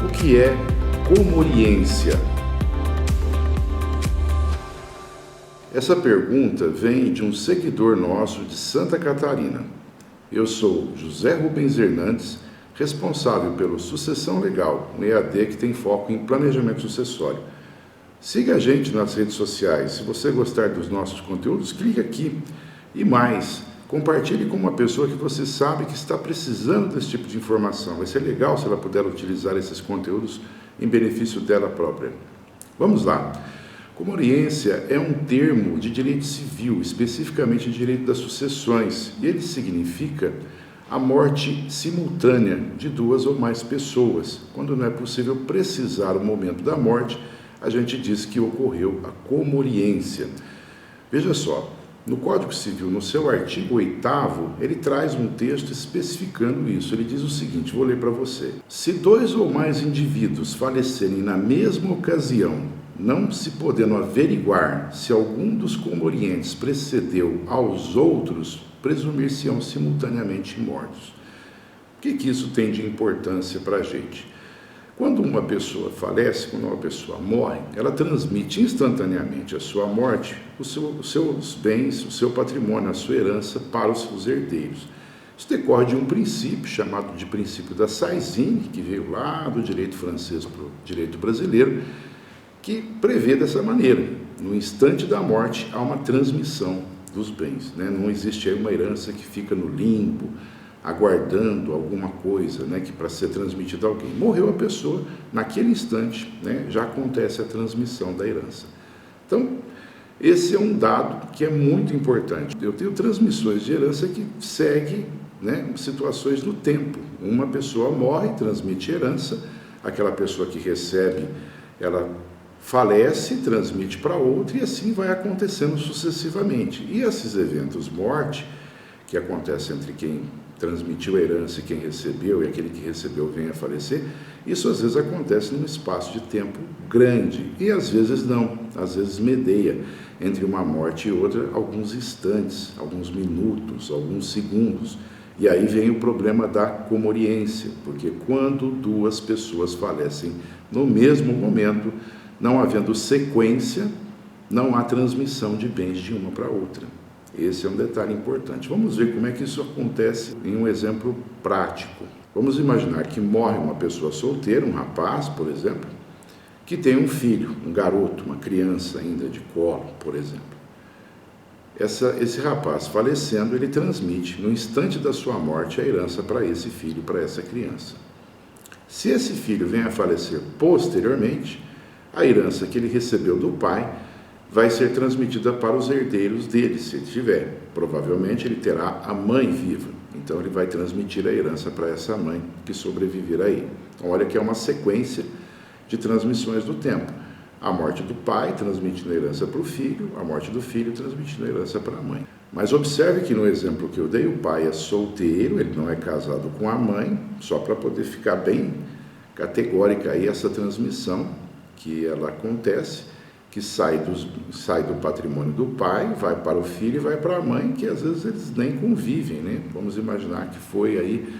O que é comoriência? Essa pergunta vem de um seguidor nosso de Santa Catarina. Eu sou José Rubens Hernandes, responsável pelo Sucessão Legal, um EAD que tem foco em planejamento sucessório. Siga a gente nas redes sociais. Se você gostar dos nossos conteúdos, clique aqui. E mais, compartilhe com uma pessoa que você sabe que está precisando desse tipo de informação. Vai ser legal se ela puder utilizar esses conteúdos em benefício dela própria. Vamos lá. Comoriência é um termo de direito civil, especificamente de direito das sucessões, e ele significa a morte simultânea de duas ou mais pessoas. Quando não é possível precisar o momento da morte, a gente diz que ocorreu a comoriência. Veja só, no Código Civil, no seu artigo 8º, ele traz um texto especificando isso. Ele diz o seguinte, vou ler para você. Se dois ou mais indivíduos falecerem na mesma ocasião, não se podendo averiguar se algum dos comorientes precedeu aos outros, presumir-se-ão simultaneamente mortos. O que isso tem de importância para a gente? Quando uma pessoa falece, quando uma pessoa morre, ela transmite instantaneamente a sua morte, os seus bens, o seu patrimônio, a sua herança para os seus herdeiros. Isso decorre de um princípio chamado de princípio da Saisin, que veio lá do direito francês para o direito brasileiro, que prevê dessa maneira. No instante da morte, há uma transmissão dos bens. Não existe aí uma herança que fica no limbo, aguardando alguma coisa, que para ser transmitida a alguém. Morreu a pessoa, naquele instante, já acontece a transmissão da herança. Então, esse é um dado que é muito importante. Eu tenho transmissões de herança que seguem situações no tempo. Uma pessoa morre, transmite herança, aquela pessoa que recebe, ela falece, transmite para outra e assim vai acontecendo sucessivamente. E esses eventos morte, que acontecem entre quem transmitiu a herança e quem recebeu, e aquele que recebeu vem a falecer, isso às vezes acontece num espaço de tempo grande, e às vezes não, às vezes medeia entre uma morte e outra alguns instantes, alguns minutos, alguns segundos, e aí vem o problema da comoriência, porque quando duas pessoas falecem no mesmo momento, não havendo sequência, não há transmissão de bens de uma para outra. Esse é um detalhe importante. Vamos ver como é que isso acontece em um exemplo prático. Vamos imaginar que morre uma pessoa solteira, um rapaz, por exemplo, que tem um filho, um garoto, uma criança ainda de colo, por exemplo. Esse rapaz falecendo, ele transmite, no instante da sua morte, a herança para esse filho, para essa criança. Se esse filho vem a falecer posteriormente, a herança que ele recebeu do pai vai ser transmitida para os herdeiros dele, se ele tiver. Provavelmente ele terá a mãe viva, então ele vai transmitir a herança para essa mãe que sobreviver a ele. Então olha que é uma sequência de transmissões do tempo. A morte do pai transmitindo a herança para o filho, a morte do filho transmitindo a herança para a mãe. Mas observe que no exemplo que eu dei, o pai é solteiro, ele não é casado com a mãe, só para poder ficar bem categórica aí essa transmissão que ela acontece, que sai do patrimônio do pai, vai para o filho e vai para a mãe, que às vezes eles nem convivem, Vamos imaginar que foi aí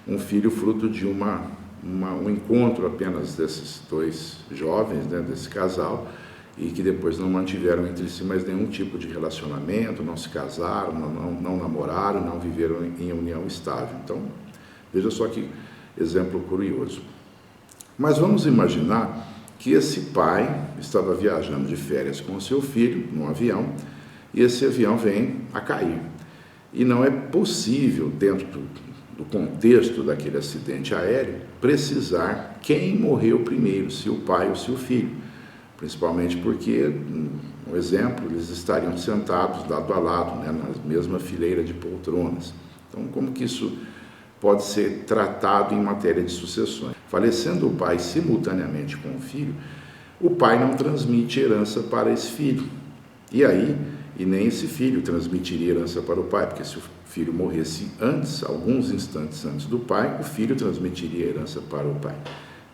um filho fruto de um encontro apenas desses dois jovens, desse casal, e que depois não mantiveram entre si mais nenhum tipo de relacionamento, não se casaram, não namoraram, não viveram em união estável. Então, veja só que exemplo curioso. Mas vamos imaginar que esse pai estava viajando de férias com o seu filho num avião e esse avião vem a cair. E não é possível, dentro do contexto daquele acidente aéreo, precisar quem morreu primeiro, se o pai ou se o filho. Principalmente porque, um exemplo, eles estariam sentados lado a lado, na mesma fileira de poltronas. Então, como que isso pode ser tratado em matéria de sucessões? Falecendo o pai simultaneamente com o filho, o pai não transmite herança para esse filho. E nem esse filho transmitiria herança para o pai, porque se o filho morresse antes, alguns instantes antes do pai, o filho transmitiria herança para o pai.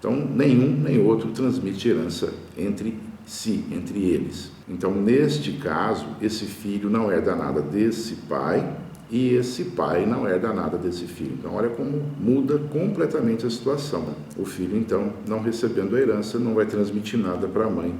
Então, nenhum nem outro transmite herança entre si, entre eles. Então, neste caso, esse filho não herda nada desse pai e esse pai não herda nada desse filho. Então, olha como muda completamente a situação. O filho, então, não recebendo a herança, não vai transmitir nada para a mãe,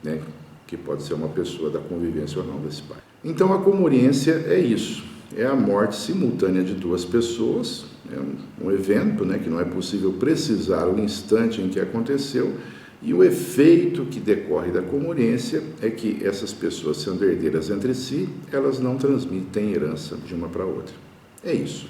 né? Que pode ser uma pessoa da convivência ou não desse pai. Então, a comoriência é isso, é a morte simultânea de duas pessoas, é um evento, né, que não é possível precisar o instante em que aconteceu, e o efeito que decorre da comoriência é que essas pessoas, sendo herdeiras entre si, elas não transmitem herança de uma para outra. É isso.